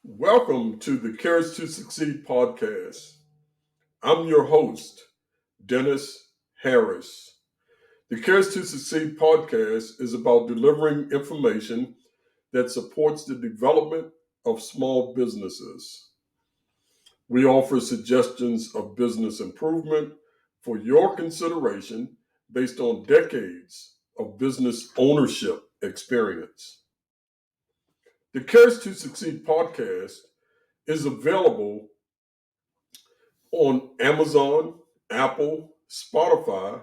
Welcome to the Courage to Succeed podcast. I'm your host, Dennis Harris. The Courage to Succeed podcast is about delivering information that supports the development of small businesses. We offer suggestions of business improvement for your consideration based on decades of business ownership experience. The Courage to Succeed podcast is available on Amazon, Apple, Spotify,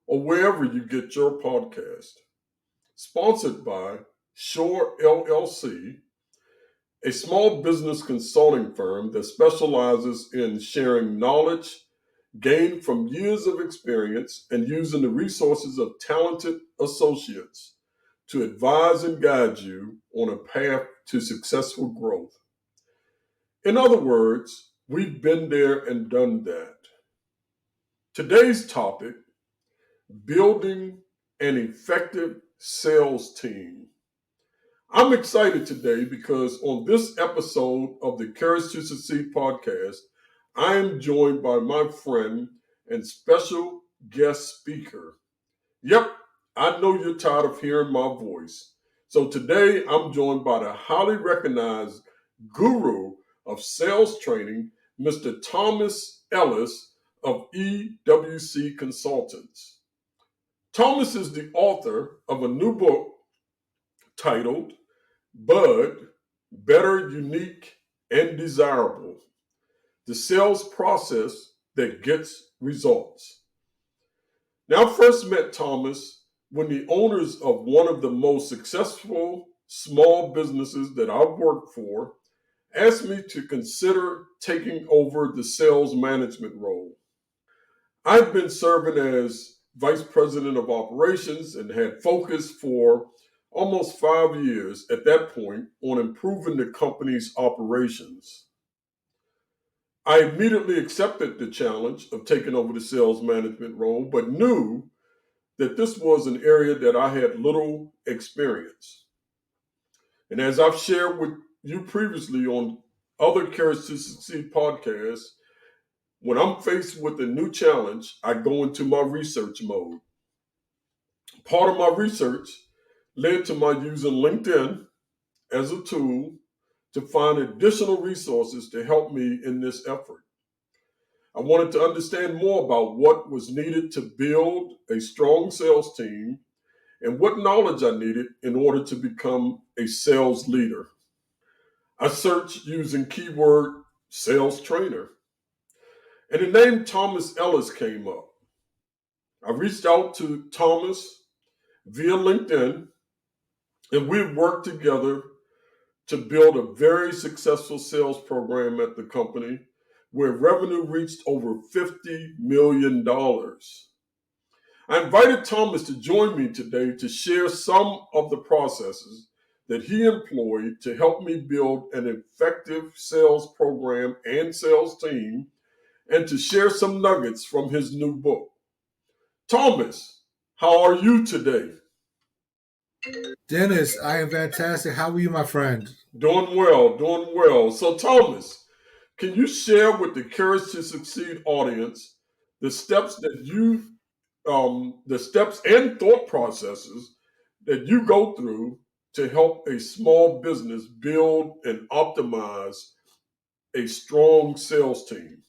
or wherever you get your podcast. Sponsored by Shore LLC, a small business consulting firm that specializes in sharing knowledge gained from years of experience and using the resources of talented associates to advise and guide you on a path to successful growth. In other words, we've been there and done that. Today's topic, building an effective sales team. I'm excited today because on this episode of the Courage to Succeed podcast, I am joined by my friend and special guest speaker. Yep, I know you're tired of hearing my voice. So today I'm joined by the highly recognized guru of sales training, Mr. Thomas Ellis of EWC Consultants. Thomas is the author of a new book titled B.U.D, Better, Unique, and Desirable, the sales process that gets results. Now, I first met Thomas when the owners of one of the most successful small businesses that I've worked for asked me to consider taking over the sales management role. I've been serving as vice president of operations and had focused for almost 5 years at that point on improving the company's operations. I immediately accepted the challenge of taking over the sales management role, but knew that this was an area that I had little experience. And as I've shared with you previously on other Courage to Succeed podcasts, when I'm faced with a new challenge, I go into my research mode. Part of my research led to my using LinkedIn as a tool to find additional resources to help me in this effort. I wanted to understand more about what was needed to build a strong sales team and what knowledge I needed in order to become a sales leader. I searched using keyword sales trainer, and the name Thomas Ellis came up. I reached out to Thomas via LinkedIn, and we've worked together to build a very successful sales program at the company where revenue reached over $50 million. I invited Thomas to join me today to share some of the processes that he employed to help me build an effective sales program and sales team, and to share some nuggets from his new book. Thomas, how are you today? Dennis, I am fantastic. How are you, my friend? Doing well, doing well. So, Thomas, can you share with the Courage to Succeed audience the steps that the steps and thought processes that you go through to help a small business build and optimize a strong sales team?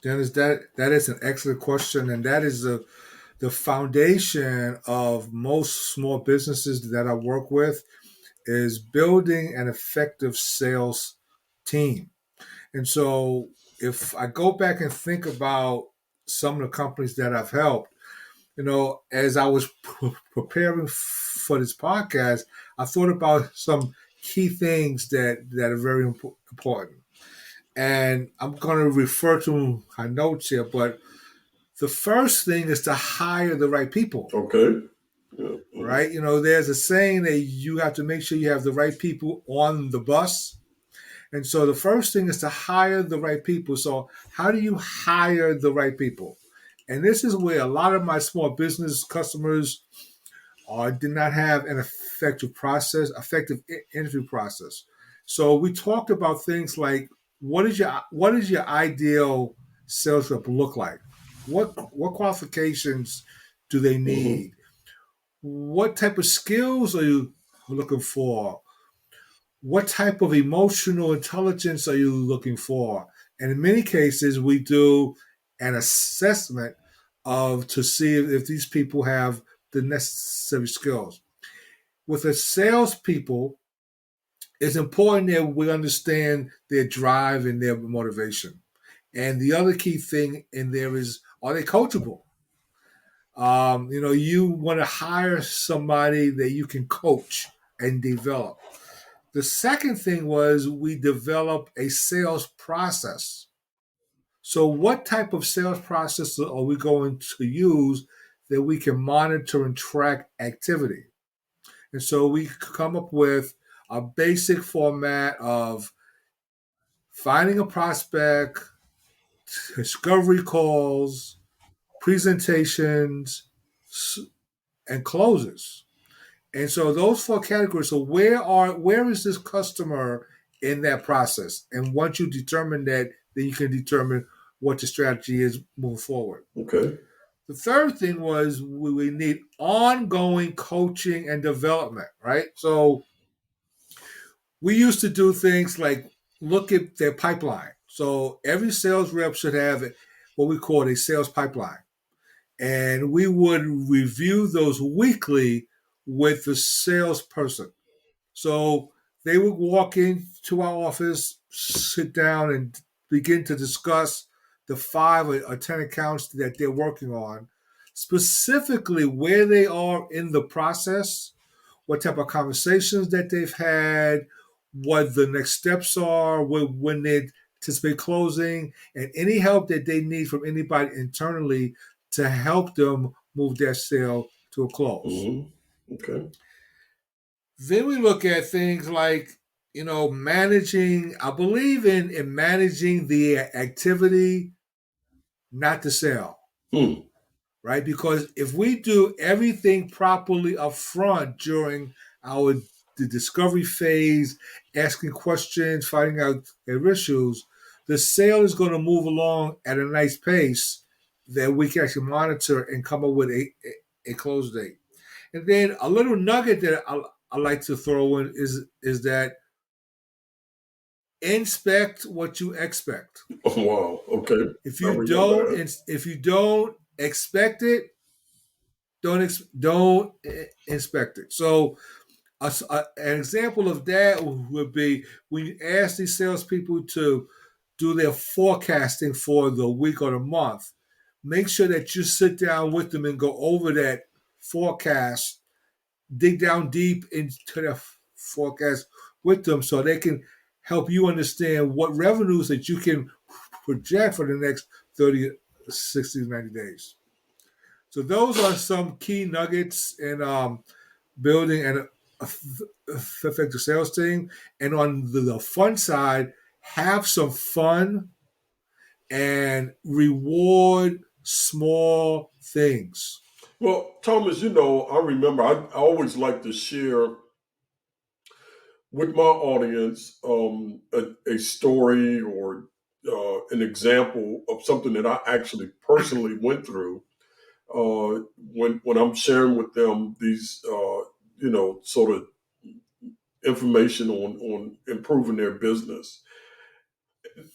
Dennis, that is an excellent question, and that is the foundation of most small businesses that I work with is building an effective sales team. And so if I go back and think about some of the companies that I've helped, as I was preparing for this podcast, I thought about some key things that are very important. And I'm going to refer to my notes here, but the first thing is to hire the right people. Okay. Yeah. Right? There's a saying that you have to make sure you have the right people on the bus. And so the first thing is to hire the right people. So how do you hire the right people? And this is where a lot of my small business customers did not have an effective interview process. So we talked about things like what is your ideal sales rep look like? What qualifications do they Mm-hmm. need? What type of skills are you looking for? What type of emotional intelligence are you looking for? And in many cases, we do an assessment of to see if these people have the necessary skills. With the salespeople, it's important that we understand their drive and their motivation. And the other key thing in there is, are they coachable? You want to hire somebody that you can coach and develop. The second thing was we develop a sales process. So, what type of sales process are we going to use that we can monitor and track activity? And so we come up with a basic format of finding a prospect, discovery calls, presentations, and closes. And so those four categories. So where is this customer in that process? And once you determine that, then you can determine what the strategy is moving forward. Okay. The third thing was we need ongoing coaching and development, right? So we used to do things like look at their pipeline. So every sales rep should have what we call a sales pipeline. And we would review those weekly with the salesperson. So they would walk into our office, sit down, and begin to discuss the 5 or 10 accounts that they're working on, specifically where they are in the process, what type of conversations that they've had, what the next steps are, when they anticipate closing, and any help that they need from anybody internally to help them move their sale to a close. Mm-hmm. Okay. Then we look at things like, managing, I believe in managing the activity, not the sale, Hmm. right? Because if we do everything properly up front during the discovery phase, asking questions, finding out their issues, the sale is going to move along at a nice pace that we can actually monitor and come up with a close date. And then a little nugget that I like to throw in is that inspect what you expect. Oh, wow. Okay. If I you remember don't that. if you don't expect it, don't inspect it. So an example of that would be when you ask these salespeople to do their forecasting for the week or the month. Make sure that you sit down with them and go over that forecast, dig down deep into the forecast with them so they can help you understand what revenues that you can project for the next 30, 60, 90 days. So those are some key nuggets in building an effective sales team. And on the fun side, have some fun and reward small things. Well, Thomas, I remember I always like to share with my audience a story or an example of something that I actually personally went through when I'm sharing with them these sort of information on improving their business.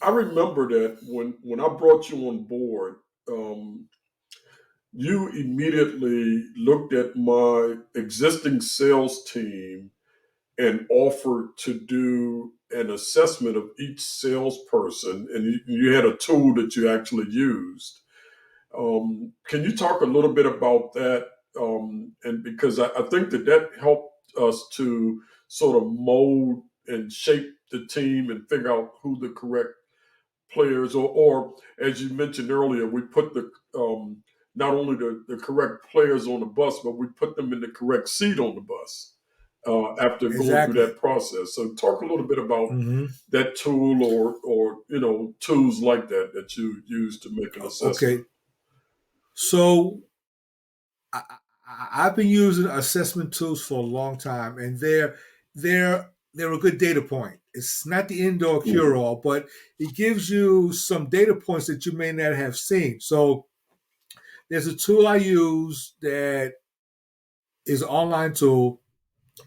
I remember that when I brought you on board, um, you immediately looked at my existing sales team and offered to do an assessment of each salesperson, and you had a tool that you actually used. Can you talk a little bit about that? And because I think that helped us to sort of mold and shape the team and figure out who the correct players, or as you mentioned earlier, we put the not only the correct players on the bus, but we put them in the correct seat on the bus after going through Exactly. that process. So, talk a little bit about Mm-hmm. that tool, or tools like that you use to make an assessment. Okay. So I, I've been using assessment tools for a long time, and they're they're a good data point. It's not the indoor Mm-hmm. cure-all, but it gives you some data points that you may not have seen. So there's a tool I use that is an online tool.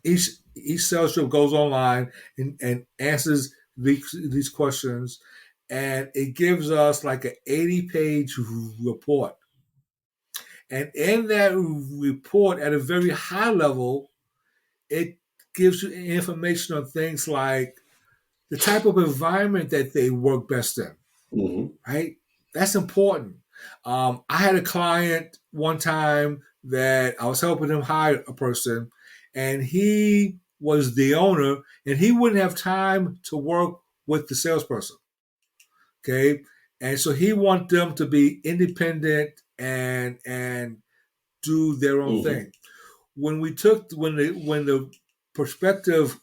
Each sales rep goes online and answers these questions, and it gives us like an 80-page report. And in that report, at a very high level, it gives you information on things like the type of environment that they work best in, Mm-hmm. right? That's important. I had a client one time that I was helping him hire a person, and he was the owner, and he wouldn't have time to work with the salesperson. Okay, and so he wanted them to be independent and do their own Mm-hmm. thing. When the prospective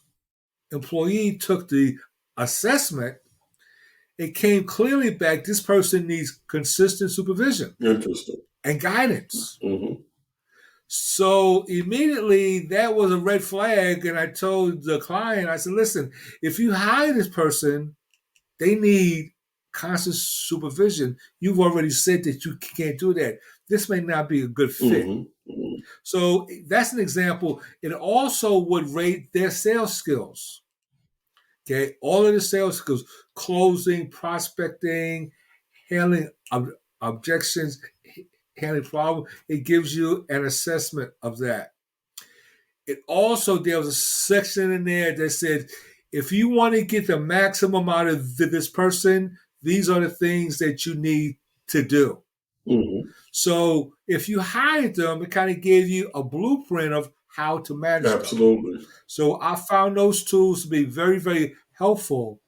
employee took the assessment, it came clearly back this person needs consistent supervision Interesting. and guidance. Mm-hmm. So immediately that was a red flag. And I told the client, I said, listen, if you hire this person, they need constant supervision. You've already said that you can't do that. This may not be a good fit. Mm-hmm. Mm-hmm. So that's an example. It also would rate their sales skills. Okay, all of the sales skills, closing, prospecting, handling objections, handling problems. It gives you an assessment of that. It also, there was a section in there that said, if you want to get the maximum out of this person, these are the things that you need to do. Mm-hmm. So if you hired them, it kind of gave you a blueprint of how to manage them. Absolutely. So I found those tools to be very, very helpful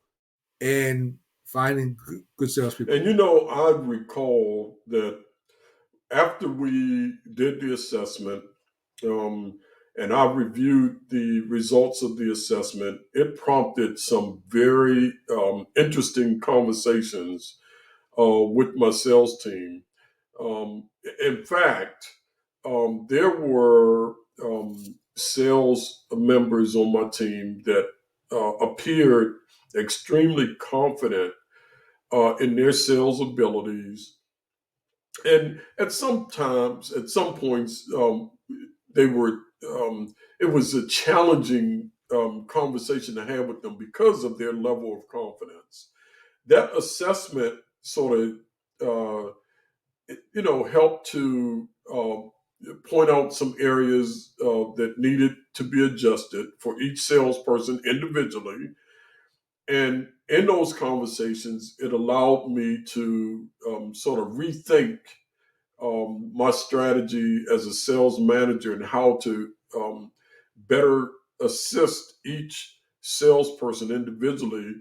in finding good salespeople. And I recall that after we did the assessment, and I reviewed the results of the assessment, it prompted some very interesting conversations with my sales team. In fact, there were sales members on my team that appeared extremely confident in their sales abilities. And at some points, they were. It was a challenging conversation to have with them because of their level of confidence. That assessment sort of, helped to point out some areas that needed to be adjusted for each salesperson individually. And in those conversations, it allowed me to sort of rethink my strategy as a sales manager and how to better assist each salesperson individually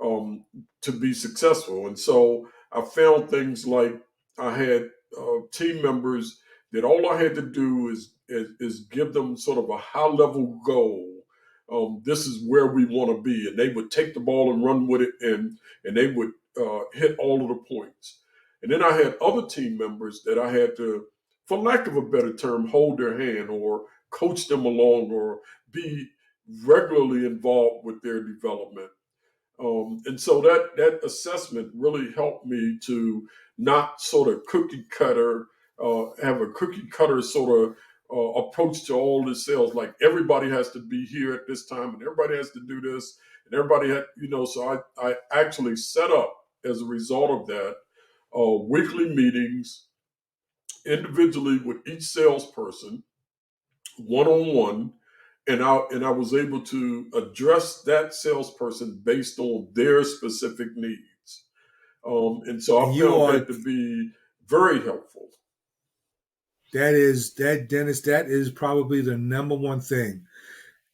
um, to be successful. And so I found things like I had team members that all I had to do is give them sort of a high level goal. This is where we want to be, and they would take the ball and run with it, and they would hit all of the points. And then I had other team members that I had to, for lack of a better term, hold their hand or coach them along or be regularly involved with their development. And so that assessment really helped me to not sort of have a cookie cutter sort of approach to all the sales. Like everybody has to be here at this time, and everybody has to do this, and everybody had, So I actually set up as a result of that weekly meetings individually with each salesperson, one on one, and I was able to address that salesperson based on their specific needs. And so And I you found are that to be very helpful. Dennis, that is probably the number one thing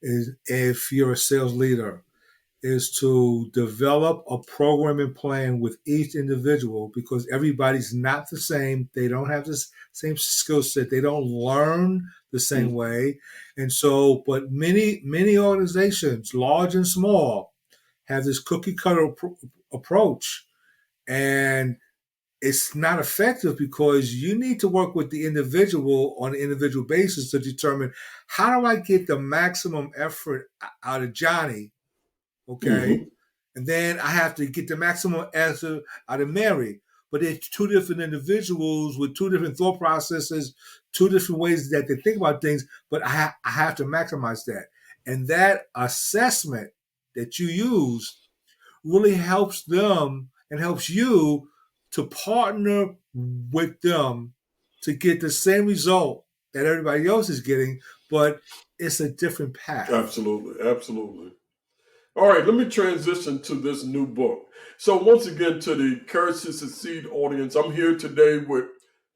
is if you're a sales leader is to develop a programming plan with each individual because everybody's not the same. They don't have the same skill set. They don't learn the same Mm. way. And so, but many organizations, large and small, have this cookie cutter approach. And it's not effective because you need to work with the individual on an individual basis to determine how do I get the maximum effort out of Johnny okay? Mm-hmm. And then I have to get the maximum answer out of Mary. But they're two different individuals with two different thought processes, two different ways that they think about things, but I have to maximize that. And that assessment that you use really helps them and helps you to partner with them to get the same result that everybody else is getting, but it's a different path. Absolutely. Absolutely. All right, let me transition to this new book. So, once again, to the Courage to Succeed audience, I'm here today with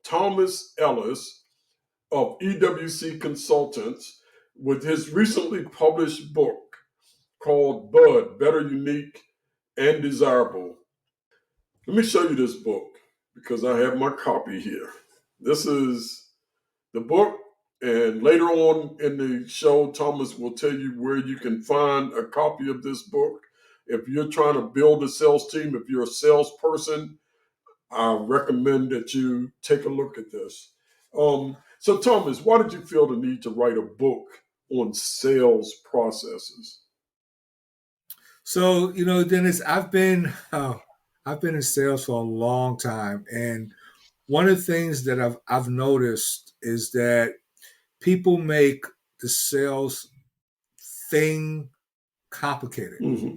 Thomas Ellis of EWC Consultants with his recently published book called B.U.D, Better, Unique, and Desirable. Let me show you this book because I have my copy here. This is the book, and later on in the show, Thomas will tell you where you can find a copy of this book. If you're trying to build a sales team, if you're a salesperson, I recommend that you take a look at this. So, Thomas, why did you feel the need to write a book on sales processes? So, Dennis, I've been in sales for a long time, and one of the things that I've noticed is that people make the sales thing complicated. Mm-hmm.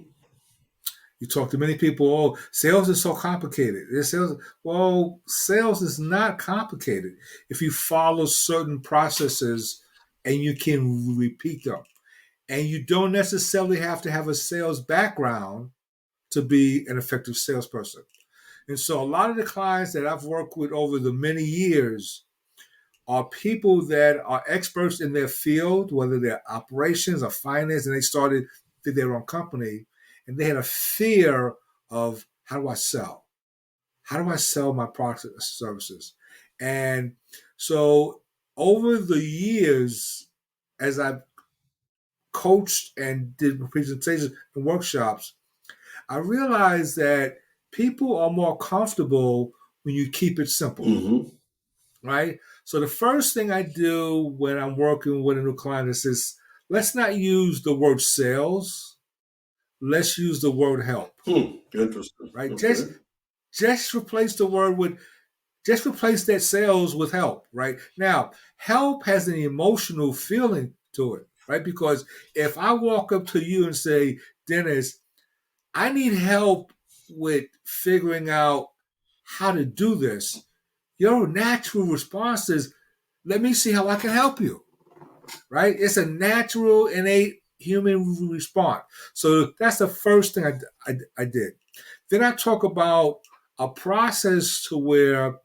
You talk to many people, oh, sales is so complicated. Sales is not complicated if you follow certain processes and you can repeat them. And you don't necessarily have to have a sales background to be an effective salesperson. And so a lot of the clients that I've worked with over the many years are people that are experts in their field, whether they're operations or finance, and they started their own company, and they had a fear of how do I sell? How do I sell my products and services? And so over the years, as I've coached and did presentations and workshops, I realized that people are more comfortable when you keep it simple, Mm-hmm. right? So the first thing I do when I'm working with a new client is let's not use the word sales. Let's use the word help, Interesting. right? Okay. Just replace the word with just replace that sales with help, right? Now, help has an emotional feeling to it, right? Because if I walk up to you and say, Dennis, I need help with figuring out how to do this, your natural response is, let me see how I can help you, right? It's a natural, innate human response. So that's the first thing I did. Then I talk about a process to where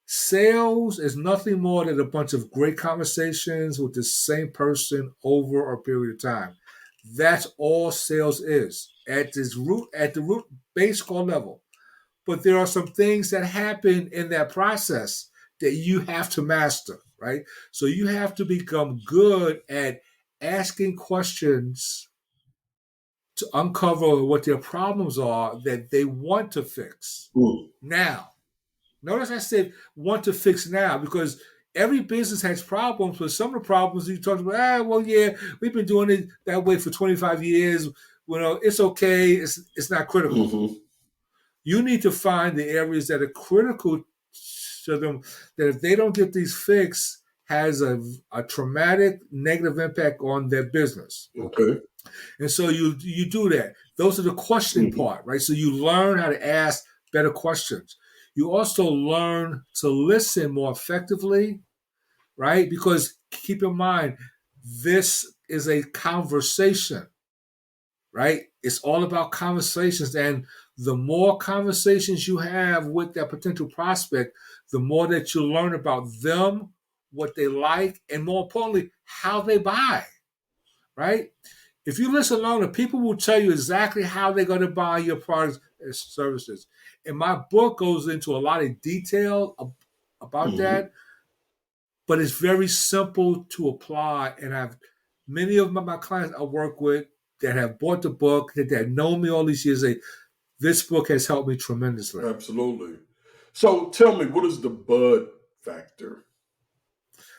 sales is nothing more than a bunch of great conversations with the same person over a period of time. That's all sales is at the root base core level. But there are some things that happen in that process that you have to master, right? So you have to become good at asking questions to uncover what their problems are that they want to fix Mm. now. Notice I said want to fix now because every business has problems, but some of the problems you talked about, we've been doing it that way for 25 years. It's okay. It's not critical. Mm-hmm. You need to find the areas that are critical to them that if they don't get these fixed, has a traumatic negative impact on their business. Okay. And so you do that. Those are the questioning Mm-hmm. part, right? So you learn how to ask better questions. You also learn to listen more effectively, right? Because keep in mind, this is a conversation, right? It's all about conversations. And the more conversations you have with that potential prospect, the more that you learn about them, what they like, and more importantly, how they buy, right? If you listen long enough, people will tell you exactly how they're going to buy your products and services. And my book goes into a lot of detail about Mm-hmm. that, but it's very simple to apply. And I've many of my clients I work with that have bought the book, that know me all these years, this book has helped me tremendously. Absolutely. So tell me, what is the bud factor?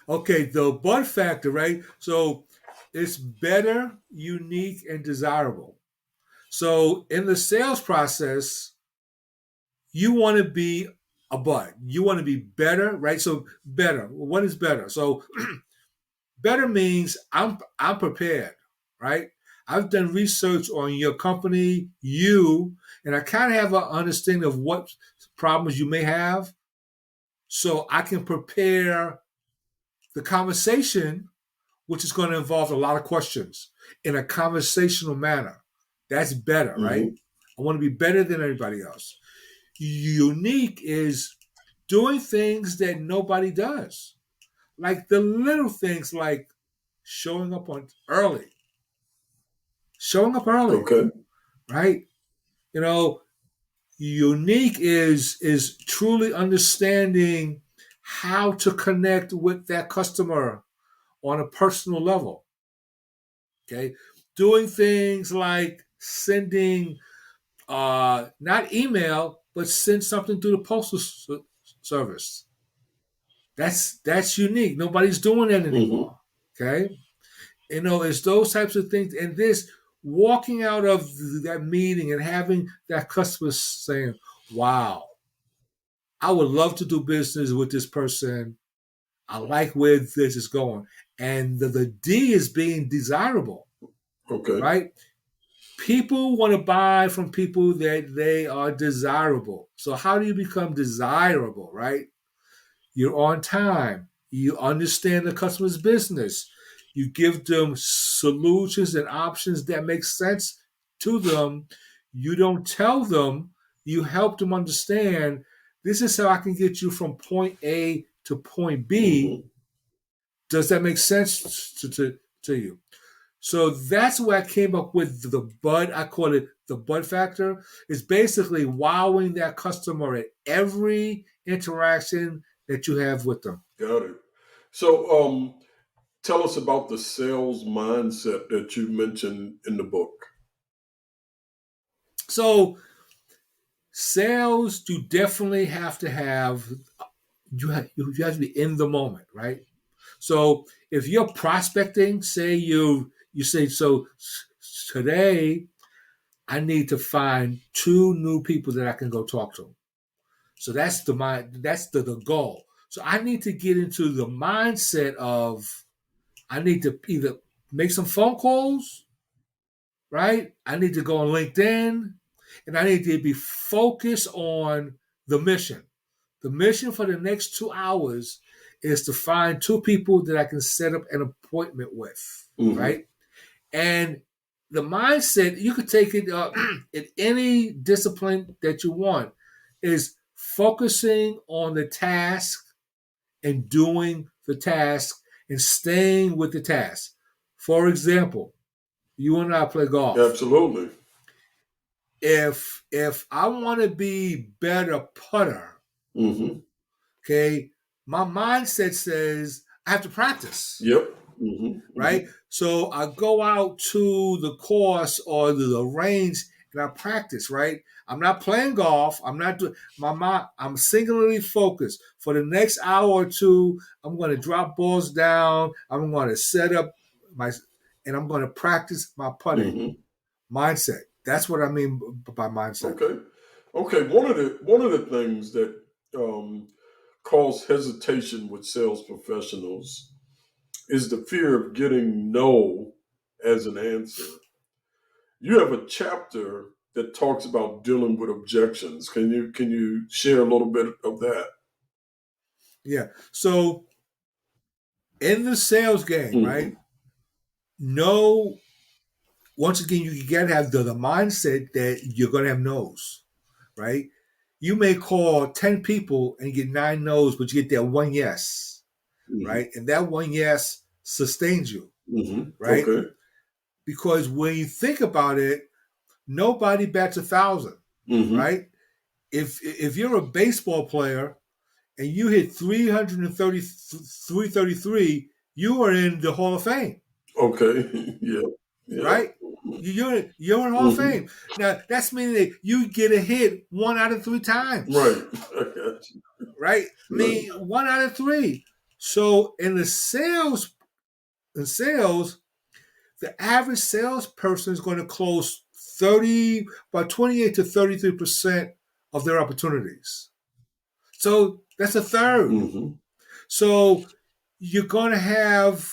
Okay, the bud factor, right? So it's better, unique, and desirable. So in the sales process, you want to be a bud. You want to be better, right? So better. What is better? So better means I'm prepared, right? I've done research on your company, you, and I kind of have an understanding of what problems you may have, so I can prepare the conversation, which is going to involve a lot of questions in a conversational manner. That's better, right? Mm-hmm. I want to be better than everybody else. Unique is doing things that nobody does, like the little things like showing up on early, showing up early, Okay. right? You know, unique is truly understanding how to connect with that customer on a personal level. Okay, doing things like sending not email, but send something through the postal service. That's unique. Nobody's doing that Mm-hmm. anymore. Okay, it's those types of things, and this walking out of that meeting and having that customer saying, "Wow, I would love to do business with this person. I like where this is going," and the D is being desirable, Okay. right? People want to buy from people that they are desirable. So how do you become desirable, right? You're on time. You understand the customer's business. You give them solutions and options that make sense to them. You don't tell them, you help them understand this is how I can get you from point A to point B. Mm-hmm. Does that make sense to you? So that's where I came up with the bud. I call it the bud factor. It's basically wowing that customer at every interaction that you have with them. Got it. So, tell us about the sales mindset that you mentioned in the book. So sales, you definitely have to have you have to be in the moment, right? So if you're prospecting, say you say so today I need to find two new people that I can go talk to. So that's the goal. So I need to get into the mindset of I need to either make some phone calls, right? I need to go on LinkedIn, and I need to be focused on the mission. The mission for the next 2 hours is to find two people that I can set up an appointment with, Mm-hmm. right? And the mindset, you could take it in any discipline that you want, is focusing on the task and doing the task and staying with the task. For example, you and I play golf. Absolutely. If I want to be better putter, Mm-hmm. okay, my mindset says I have to practice, Yep. Mm-hmm. Mm-hmm. right? So I go out to the course or the range and I practice, right? I'm not playing golf. I'm not doing my mind. I'm singularly focused for the next hour or two. I'm going to drop balls down. I'm going to set up my, and I'm going to practice my putting Mm-hmm. mindset. That's what I mean by mindset. Okay. Okay. One of the things that um, cause hesitation with sales professionals is the fear of getting no as an answer. You have a chapter that talks about dealing with objections. Can you share a little bit of that? Yeah. So in the sales game, Mm-hmm. right? No, once again, you got to have the mindset that you're going to have no's, right? You may call 10 people and get 9 no's, but you get that one yes, Mm-hmm. right? And that one yes sustains you, Mm-hmm. right? Okay. Because when you think about it, nobody bats 1,000, Mm-hmm. right? If you're a baseball player and you hit 333, you are in the Hall of Fame, Okay. Yeah. Yeah. right? You're in Hall of Mm-hmm. Fame. Now that's meaning that you get a hit 1 out of 3 times, Right. I got you. right? I Right. mean 1 out of 3. So in sales, the average salesperson is going to close about 28 to 33% of their opportunities. So that's a third. Mm-hmm. So you're going to have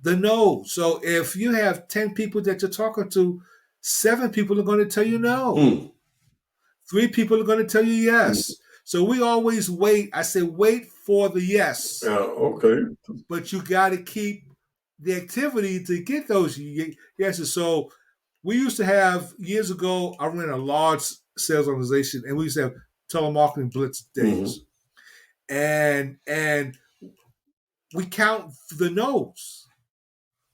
the no. So if you have 10 people that you're talking to, 7 people are going to tell you no. Mm. 3 people are going to tell you Mm. yes. So we always wait. I say wait for the yes. Okay. But you got to keep the activity to get those yeses. So we used to have, years ago, I ran a large sales organization, and we used to have telemarketing blitz days. And we count the no's,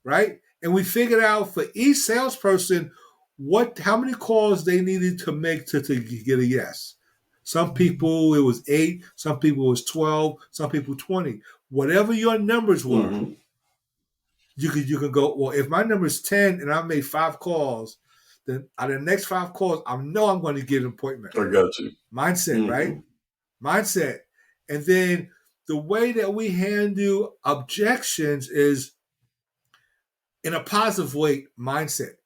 right? And we figured out for each salesperson how many calls they needed to make to get a yes. Some people it was 8, some people it was 12, some people 20. Whatever your numbers were, Mm-hmm. you could go, well, if my number is 10 and I made 5 calls, then out of the next 5 calls, I know I'm going to get an appointment. I got you. Mindset, Mm-hmm. right? Mindset. And then the way that we handle objections is in a positive way, mindset.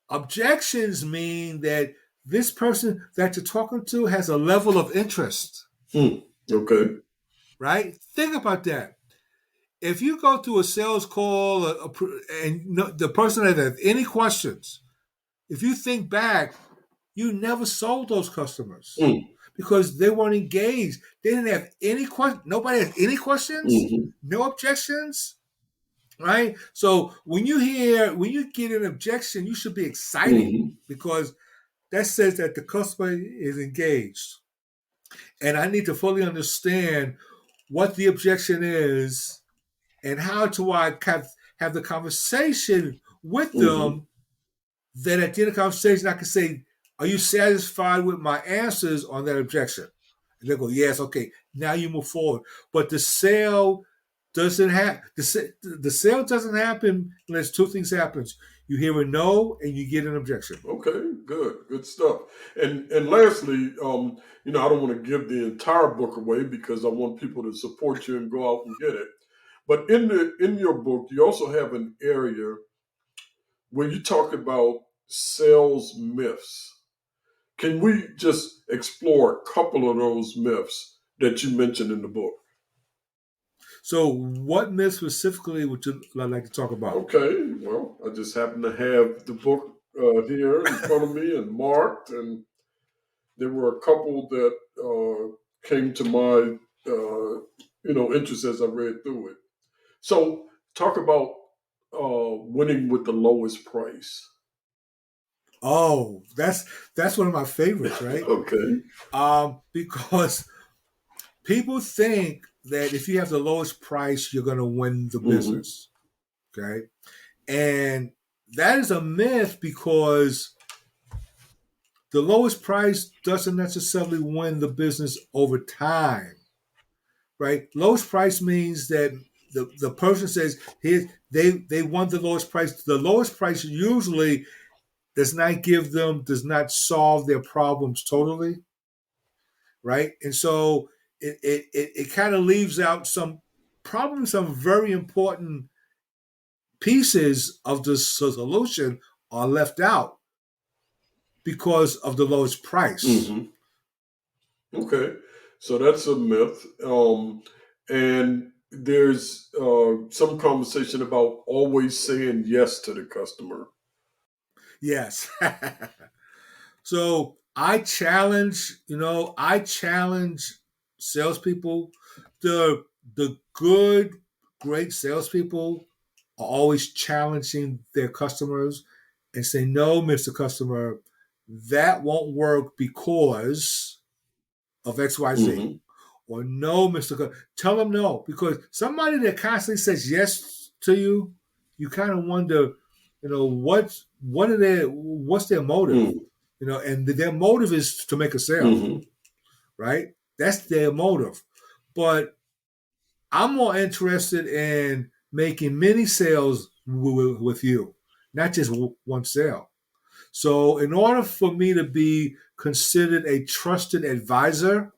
Objections mean that this person that you're talking to has a level of interest. Okay. Right? Think about that. If you go to a sales call and the person that has any questions, if you think back, you never sold those customers because they weren't engaged. They didn't have any questions. Nobody has any questions, no objections, right? So when you get an objection, you should be excited because that says that the customer is engaged. And I need to fully understand what the objection is and how to have the conversation with them, that at the end of the conversation I can say, are you satisfied with my answers on that objection? And they go, yes, okay, now you move forward. But the sale doesn't happen. The sale doesn't happen unless 2 things happens. You hear a no and you get an objection. Okay, good stuff. And lastly, I don't want to give the entire book away because I want people to support you and go out and get it. But in your book, you also have an area where you talk about sales myths. Can we just explore a couple of those myths that you mentioned in the book? So what myth specifically would you like to talk about? Okay, well, I just happen to have the book here in front of me and marked, and there were a couple that came to my interest as I read through it. So talk about winning with the lowest price. Oh, that's one of my favorites, right? Okay. Because people think that if you have the lowest price, you're going to win the business. Okay. And that is a myth because the lowest price doesn't necessarily win the business over time, right? Lowest price means that the person says, here, they want the lowest price. The lowest price usually does not solve their problems totally, right? And so it kind of leaves out some very important pieces of the solution are left out because of the lowest price. Okay, so that's a myth. And there's some conversation about always saying yes to the customer. Yes. So I challenge salespeople. The good, great salespeople are always challenging their customers and say, no, Mr. Customer, that won't work because of XYZ. Or no, tell them no. Because somebody that constantly says yes to you, you kind of wonder, what's their motive? And their motive is to make a sale, right? That's their motive. But I'm more interested in making many sales with you, not just one sale. So in order for me to be considered a trusted advisor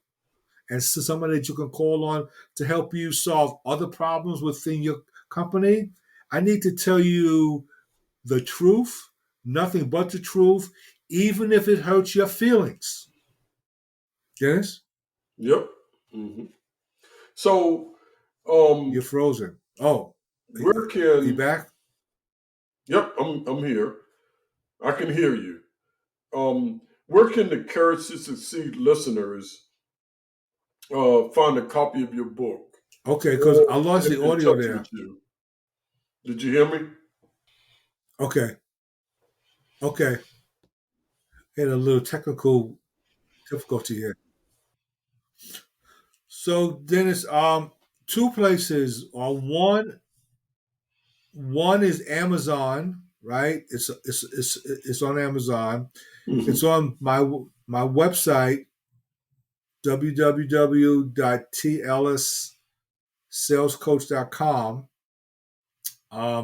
and somebody that you can call on to help you solve other problems within your company, I need to tell you the truth, nothing but the truth, even if it hurts your feelings. Dennis, Yep. hmm So, you're um, frozen. Oh, where are you can? back? Yep, I'm here. I can hear you. Where can the Courage to Succeed listeners find a copy of your book Okay, because or I lost get the in audio touch with there. you? Did you hear me? Okay, okay. Had a little technical difficulty here. So, Dennis, two places. One is Amazon, right? It's on Amazon. It's hmm on my website www.tellissalescoach.com.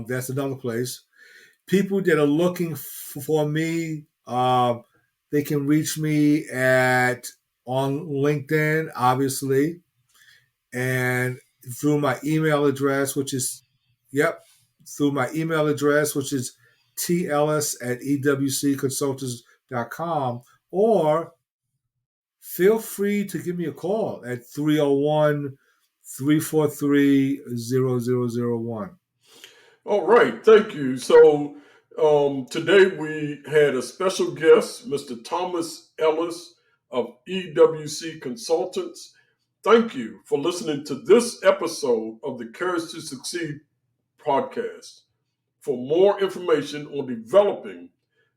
That's another place. People that are looking for me, they can reach me at on LinkedIn, obviously, and through my email address, which is, yep, through my email address, which is tls@ewcconsultants.com, or feel free to give me a call at 301 343 0001. All right, thank you. So today we had a special guest, Mr. Thomas Ellis of EWC Consultants. Thank you for listening to this episode of the Courage to Succeed podcast. For more information on developing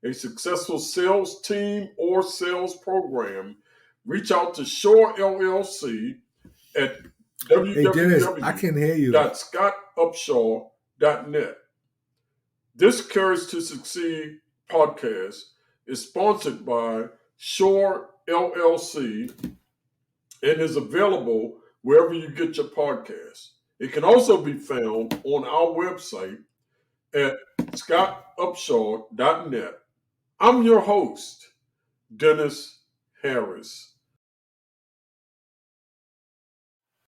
a successful sales team or sales program, reach out to Shore LLC at Hey, Dennis, I can hear you. www.scottupshaw.net. This Courage to Succeed podcast is sponsored by Shore LLC and is available wherever you get your podcasts. It can also be found on our website at scottupshaw.net. I'm your host, Dennis Harris.